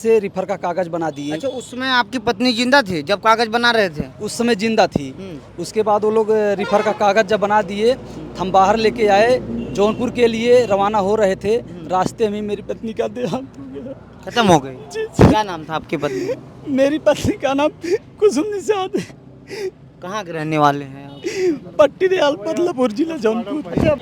से रिफर का कागज बना दिए। अच्छा, उसमें आपकी पत्नी जिंदा थी जब कागज बना रहे थे? उस समय जिंदा थी। उसके बाद वो लोग रिफर का कागज जब बना दिए, हम बाहर लेके आए, जौनपुर के लिए रवाना हो रहे थे। रास्ते में मेरी पत्नी का देहांत हो गया। खत्म हो गई? क्या नाम था आपकी पत्नी का? मेरी पत्नी का नाम कुसुम निषाद है। कहाँ के रहने वाले हैं आप? पट्टी दयाल बदलापुर जिला जौनपुर।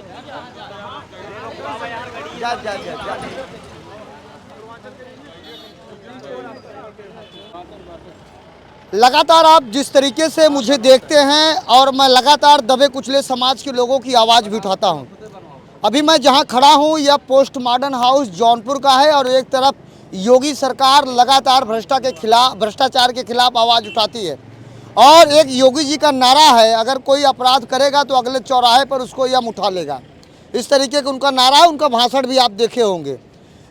लगातार आप जिस तरीके से मुझे देखते हैं और मैं लगातार दबे कुचले समाज के लोगों की आवाज़ भी उठाता हूं। अभी मैं जहां खड़ा हूं यह पोस्ट मॉडर्न हाउस जौनपुर का है और एक तरफ योगी सरकार लगातार भ्रष्टाचार के खिलाफ आवाज़ उठाती है और एक योगी जी का नारा है, अगर कोई अपराध करेगा तो अगले चौराहे पर उसको यम उठा लेगा। इस तरीके का उनका नारा है, उनका भाषण भी आप देखे होंगे।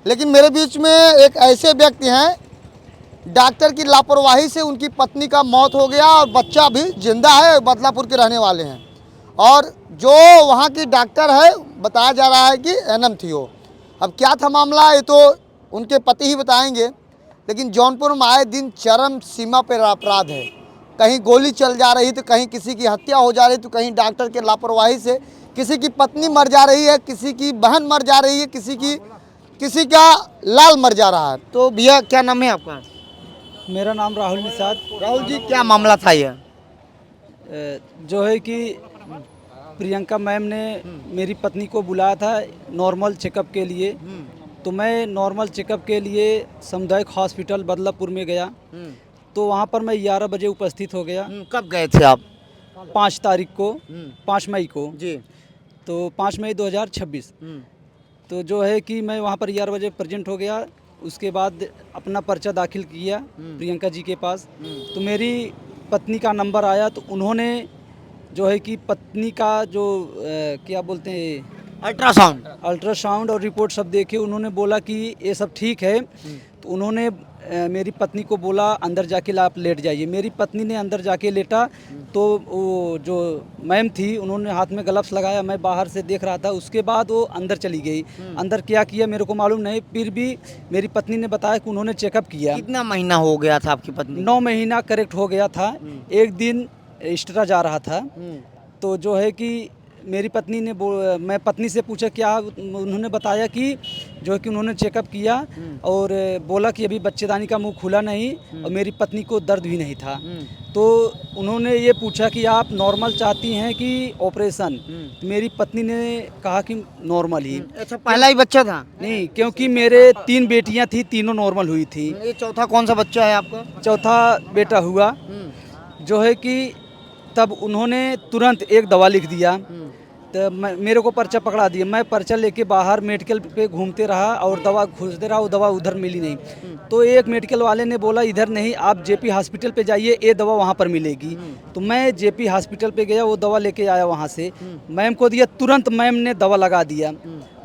लेकिन मेरे बीच में एक ऐसे व्यक्ति हैं, डॉक्टर की लापरवाही से उनकी पत्नी का मौत हो गया और बच्चा भी जिंदा है, बदलापुर के रहने वाले हैं। और जो वहाँ की डॉक्टर है, बताया जा रहा है कि एनएम थी वो। अब क्या था मामला, ये तो उनके पति ही बताएंगे। लेकिन जौनपुर में आए दिन चरम सीमा पर अपराध है। कहीं गोली चल जा रही तो कहीं किसी की हत्या हो जा रही, तो कहीं डॉक्टर के लापरवाही से किसी की पत्नी मर जा रही है, किसी की बहन मर जा रही है, किसी का लाल मर जा रहा है। तो भैया क्या नाम है आपका? मेरा नाम राहुल निषाद। राहुल जी, क्या मामला था यह? जो है कि प्रियंका मैम ने मेरी पत्नी को बुलाया था नॉर्मल चेकअप के लिए। तो मैं नॉर्मल चेकअप के लिए सामुदायिक हॉस्पिटल बदलापुर में गया। तो वहाँ पर मैं 11 बजे उपस्थित हो गया। कब गए थे आप? 5 तारीख को, 5 मई को जी। तो 5 मई 2026। तो जो है कि मैं वहाँ पर 11 बजे प्रेजेंट हो गया। उसके बाद अपना पर्चा दाखिल किया प्रियंका जी के पास। तो मेरी पत्नी का नंबर आया, तो उन्होंने जो है कि पत्नी का जो क्या बोलते हैं, अल्ट्रासाउंड और रिपोर्ट सब देखे। उन्होंने बोला कि ये सब ठीक है। तो उन्होंने मेरी पत्नी को बोला अंदर जाके आप लेट जाइए। मेरी पत्नी ने अंदर जाके लेटा। तो वो जो मैम थी उन्होंने हाथ में ग्लव्स लगाया, मैं बाहर से देख रहा था। उसके बाद वो अंदर चली गई। अंदर क्या किया मेरे को मालूम नहीं, फिर भी मेरी पत्नी ने बताया कि उन्होंने चेकअप किया। कितना महीना हो गया था आपकी पत्नी? 9 महीना करेक्ट हो गया था। एक दिन एक्स्ट्रा जा रहा था। तो जो है कि मेरी पत्नी ने मैं पत्नी से पूछा क्या, उन्होंने बताया कि जो है कि उन्होंने चेकअप किया और बोला कि अभी बच्चेदानी का मुंह खुला नहीं और मेरी पत्नी को दर्द भी नहीं था। तो उन्होंने ये पूछा कि आप नॉर्मल चाहती हैं कि ऑपरेशन? मेरी पत्नी ने कहा कि नॉर्मल ही। अच्छा, पहला ही बच्चा था? नहीं, क्योंकि मेरे 3 बेटियां थी, तीनों नॉर्मल हुई थी। ये चौथा कौन सा बच्चा है आपका? चौथा बेटा हुआ। जो है कि तब उन्होंने तुरंत एक दवा लिख दिया। तो मेरे को पर्चा पकड़ा दिया। मैं पर्चा लेके बाहर मेडिकल पे घूमते रहा और दवा खोजते रहा, वो दवा उधर मिली नहीं। तो एक मेडिकल वाले ने बोला इधर नहीं, आप जेपी हॉस्पिटल पे जाइए, ये दवा वहाँ पर मिलेगी। तो मैं जेपी हॉस्पिटल पे गया, वो दवा लेके आया वहाँ से, मैम को दिया। तुरंत मैम ने दवा लगा दिया।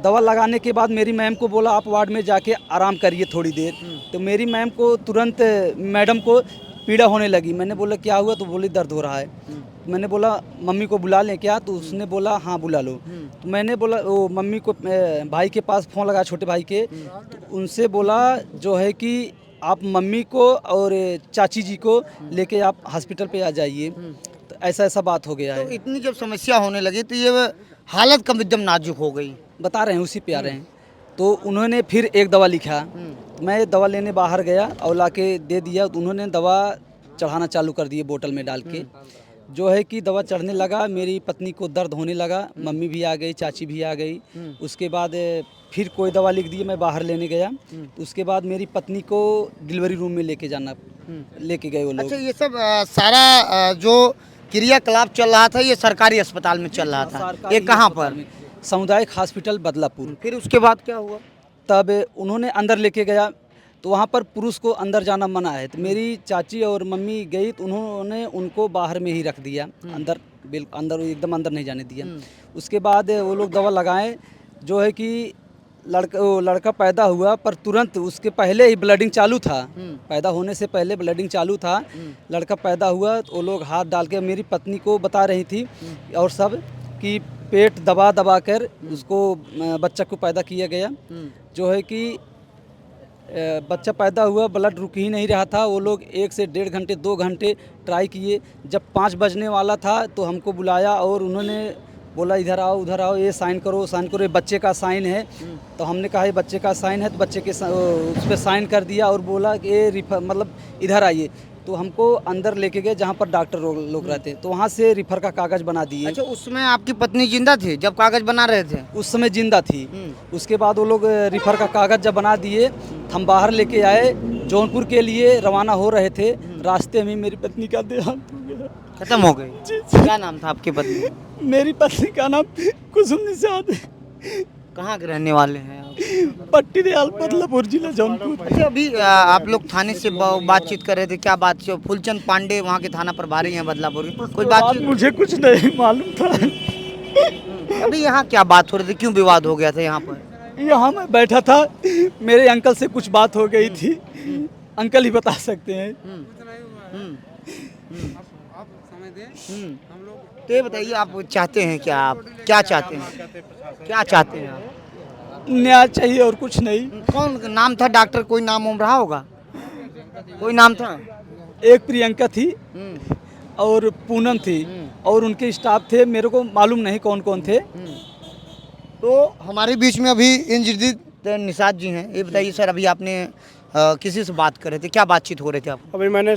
दवा लगाने के बाद मेरी मैम को बोला आप वार्ड में जाके आराम करिए थोड़ी देर। तो मेरी मैम को तुरंत मैडम को पीड़ा होने लगी। मैंने बोला क्या हुआ? तो बोली दर्द हो रहा है। मैंने बोला मम्मी को बुला लें क्या? तो उसने बोला हाँ बुला लो। तो मैंने बोला वो मम्मी को भाई के पास फ़ोन लगाया, छोटे भाई के। तो उनसे बोला जो है कि आप मम्मी को और चाची जी को लेके आप हॉस्पिटल पे आ जाइए। तो ऐसा बात हो गया है। तो इतनी जब समस्या होने लगी तो ये हालत कम एकदम नाजुक हो गई। बता रहे हैं, उसी पे आ रहे हैं। तो उन्होंने फिर एक दवा लिखा। मैं दवा लेने बाहर गया और लाके दे दिया। तो उन्होंने दवा चढ़ाना चालू कर दिए बोतल में डाल के। जो है कि दवा चढ़ने लगा, मेरी पत्नी को दर्द होने लगा। मम्मी भी आ गई, चाची भी आ गई। उसके बाद फिर कोई दवा लिख दी, मैं बाहर लेने गया। उसके बाद मेरी पत्नी को डिलीवरी रूम में लेके गए वो लोग। अच्छा, ये सब सारा जो क्रियाकलाप चल रहा था ये सरकारी अस्पताल में चल रहा था? ये कहाँ पर? सामुदायिक हॉस्पिटल बदलापुर। फिर उसके बाद क्या हुआ? तब उन्होंने अंदर लेके गया। तो वहाँ पर पुरुष को अंदर जाना मना है। तो मेरी चाची और मम्मी गई, तो उन्होंने उनको बाहर में ही रख दिया। अंदर एकदम अंदर नहीं जाने दिया। उसके बाद वो लोग दवा लगाए। जो है कि लड़का पैदा हुआ, पर तुरंत उसके पहले ही ब्लडिंग चालू था। पैदा होने से पहले ब्लडिंग चालू था। लड़का पैदा हुआ तो वो लोग हाथ डाल के मेरी पत्नी को बता रही थी और सब कि पेट दबा कर उसको बच्चा को पैदा किया गया। जो है कि बच्चा पैदा हुआ, ब्लड रुक ही नहीं रहा था। वो लोग 1 से 1.5 घंटे 2 घंटे ट्राई किए। जब 5 बजने वाला था तो हमको बुलाया और उन्होंने बोला इधर आओ, उधर आओ, ये साइन करो, साइन करो, ये बच्चे का साइन है। तो हमने कहा ये बच्चे का साइन है, तो बच्चे के उस पर साइन कर दिया और बोला कि ये रिफर मतलब इधर आइए। तो हमको अंदर लेके गए जहाँ पर डॉक्टर लोग रहते, तो वहाँ से रिफ़र का कागज़ बना दिए। अच्छा, उसमें आपकी पत्नी जिंदा थी जब कागज बना रहे थे? उस समय जिंदा थी। उसके बाद वो लोग रिफ़र का कागज़ जब बना दिए, हम बाहर लेके आए, जौनपुर के लिए रवाना हो रहे थे। रास्ते में मेरी पत्नी का देहांत हो गया, खत्म हो गई। क्या नाम था आपकी पत्नी? मेरी पत्नी का नाम कुसुम निषाद है। कहाँ के रहने वाले हैं आप? पट्टी दयाल, बदलापुर जिला जौनपुर। अच्छा, अभी आप लोग थाने से बातचीत कर रहे थे, क्या बात? फूलचंद पांडे वहाँ के थाना प्रभारी हैं बदलापुर के, कोई बात? मुझे कुछ नहीं मालूम था। अभी यहाँ क्या बात हो रही थी, क्यों विवाद हो गया था यहाँ पर? यहाँ मैं बैठा था, मेरे अंकल से कुछ बात हो गई थी। अंकल ही बता सकते हैं। तो ये बताइए, आप चाहते हैं क्या? आप क्या चाहते हैं? क्या चाहते हैं आप? न्याय चाहिए और कुछ नहीं। कौन नाम था डॉक्टर? कोई नाम उम रहा होगा? कोई नाम था? एक प्रियंका थी और पूनम थी और उनके स्टाफ थे, मेरे को मालूम नहीं कौन कौन थे। तो हमारे बीच में अभी इंद्रजीत निषाद जी हैं। ये बताइए सर, अभी आपने किसी से बात कर रहे थे, क्या बातचीत हो रहे थे आप? अभी मैंने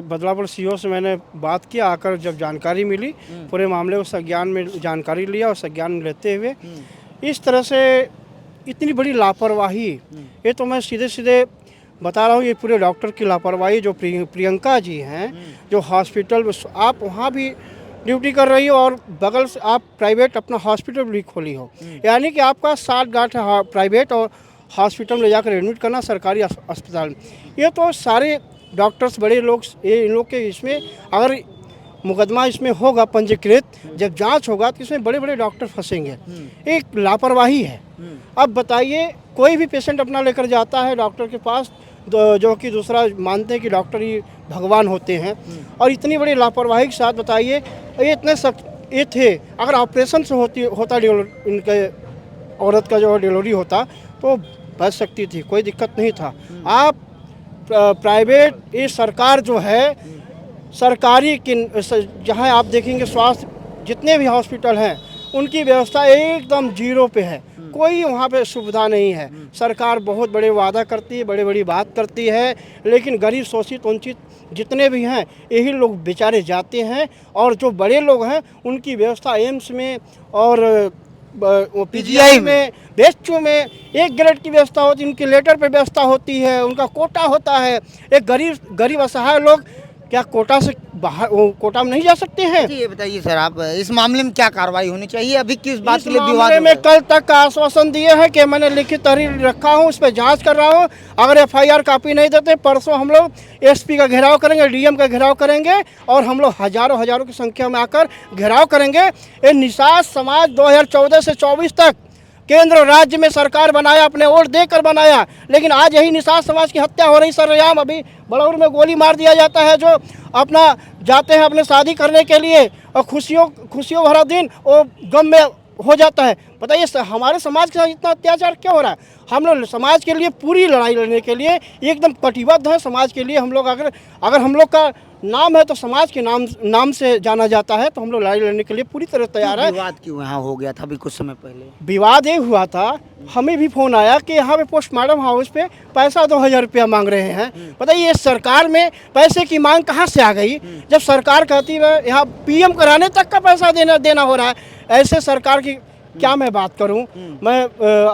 बदलापुर सीओ से मैंने बात किया, आकर जब जानकारी मिली पूरे मामले को संज्ञान में जानकारी लिया और संज्ञान में लेते हुए इस तरह से इतनी बड़ी लापरवाही, ये तो मैं सीधे सीधे बता रहा हूँ, ये पूरे डॉक्टर की लापरवाही। जो प्रियंका जी हैं, जो हॉस्पिटल में आप वहाँ भी ड्यूटी कर रही हो और बगल से आप प्राइवेट अपना हॉस्पिटल भी खोली हो, यानी कि आपका 60 गांठ है प्राइवेट और हॉस्पिटल में ले जाकर एडमिट करना सरकारी अस्पताल में। ये तो सारे डॉक्टर्स बड़े लोग, ये इन लोग के इसमें अगर मुकदमा इसमें होगा पंजीकृत, जब जांच होगा तो इसमें बड़े बड़े डॉक्टर फंसेंगे। एक लापरवाही है। अब बताइए, कोई भी पेशेंट अपना लेकर जाता है डॉक्टर के पास, जो कि दूसरा मानते हैं कि डॉक्टर ही भगवान होते हैं, और इतनी बड़ी लापरवाही के साथ बताइए, ये इतने सख्त ये थे। अगर ऑपरेशन से होता इनके औरत का जो डिलीवरी होता तो बच सकती थी, कोई दिक्कत नहीं था। आप प्राइवेट, ये सरकार जो है सरकारी जहाँ आप देखेंगे स्वास्थ्य जितने भी हॉस्पिटल हैं उनकी व्यवस्था एकदम जीरो पे है, कोई वहाँ पे सुविधा नहीं है। सरकार बहुत बड़े वादा करती है, बड़ी बड़ी बात करती है, लेकिन गरीब शोषित वंचित जितने भी हैं यही लोग बेचारे जाते हैं, और जो बड़े लोग हैं उनकी व्यवस्था एम्स में और पीजीआई में, बेस्चू में एक ग्रेड की व्यवस्था होती है, उनकी लेटर पे व्यवस्था होती है, उनका कोटा होता है। एक गरीब असहाय लोग क्या कोटा से बाहर, वो कोटा में नहीं जा सकते हैं? ये बताइए सर, आप इस मामले में क्या कार्रवाई होनी चाहिए? अभी किस बात के लिए विवाद? मामले में कल तक का आश्वासन दिए हैं कि मैंने लिखित तहरीर रखा हूं, उस पर जांच कर रहा हूं। अगर एफआईआर कॉपी नहीं देते, परसों हम लोग एसपी का घेराव करेंगे, डीएम का घेराव करेंगे, और हम लोग हजारों की संख्या में आकर घेराव करेंगे। ये निषाद समाज 2014 से 24 तक केंद्र और राज्य में सरकार बनाया, अपने वोट देकर बनाया, लेकिन आज यही निषाद समाज की हत्या हो रही सरेआम। अभी बड़ौर में गोली मार दिया जाता है, जो अपना जाते हैं अपने शादी करने के लिए, और खुशियों भरा दिन वो गम में हो जाता है। बताइए हमारे समाज के साथ इतना अत्याचार क्यों हो रहा है? हम लोग समाज के लिए पूरी लड़ाई लड़ने के लिए एकदम कटिबद्ध हैं। समाज के लिए हम लोग अगर हम लोग का नाम है तो समाज के नाम से जाना जाता है, तो हम लोग लड़ाई लड़ने के लिए पूरी तरह तैयार है। विवाद क्यों यहाँ हो गया था अभी कुछ समय पहले? विवाद ये हुआ था, हमें भी फोन आया कि यहाँ पे पोस्टमार्टम हाउस पे पैसा 2000 रुपया मांग रहे हैं। बताइए सरकार में पैसे की मांग कहाँ से आ गई, जब सरकार कहती है यहाँ पीएम कराने तक का पैसा देना हो रहा है। ऐसे सरकार की क्या मैं बात करूं?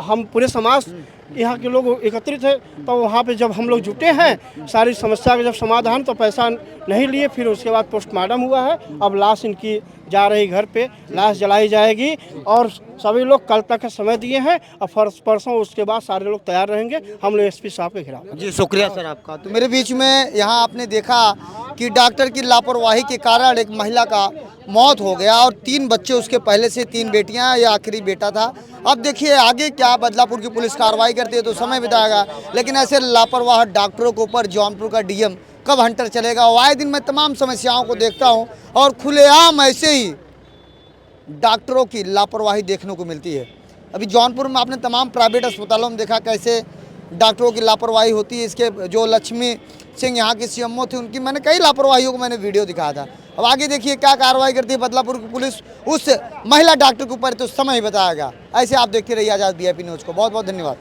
हम पूरे समाज यहाँ के लोग एकत्रित है, तो वहाँ पे जब हम लोग जुटे हैं, सारी समस्या का जब समाधान, तो पैसा नहीं लिए। फिर उसके बाद पोस्टमार्टम हुआ है, अब लाश इनकी जा रही घर पे, लाश जलाई जाएगी, और सभी लोग कल तक का समय दिए हैं, और परसों उसके बाद सारे लोग तैयार रहेंगे। हम लोग एसपी साहब के खिलाफ। जी शुक्रिया सर आपका। तो मेरे बीच में यहाँ आपने देखा कि डॉक्टर की लापरवाही के कारण एक महिला का मौत हो गया, और 3 बच्चे उसके पहले से, 3 बेटियां, ये आखिरी बेटा था। अब देखिए आगे क्या बदलापुर की पुलिस कार्रवाई करती है तो समय बिताएगा, लेकिन ऐसे लापरवाह डॉक्टरों के ऊपर जौनपुर का डीएम कब हंटर चलेगा? आए दिन मैं तमाम समस्याओं को देखता हूँ और खुलेआम ऐसे ही डॉक्टरों की लापरवाही देखने को मिलती है। अभी जौनपुर में आपने तमाम प्राइवेट अस्पतालों में देखा कैसे डॉक्टरों की लापरवाही होती है। इसके जो लक्ष्मी सिंह यहाँ के सीएमओ थे, उनकी मैंने कई लापरवाहियों को मैंने वीडियो दिखाया था। अब आगे देखिए क्या कार्रवाई करती है बदलापुर की पुलिस उस महिला डॉक्टर के ऊपर, तो समय ही बताएगा। ऐसे आप देखते रहिए आज़ाद वीआईपी न्यूज़ को। बहुत बहुत धन्यवाद।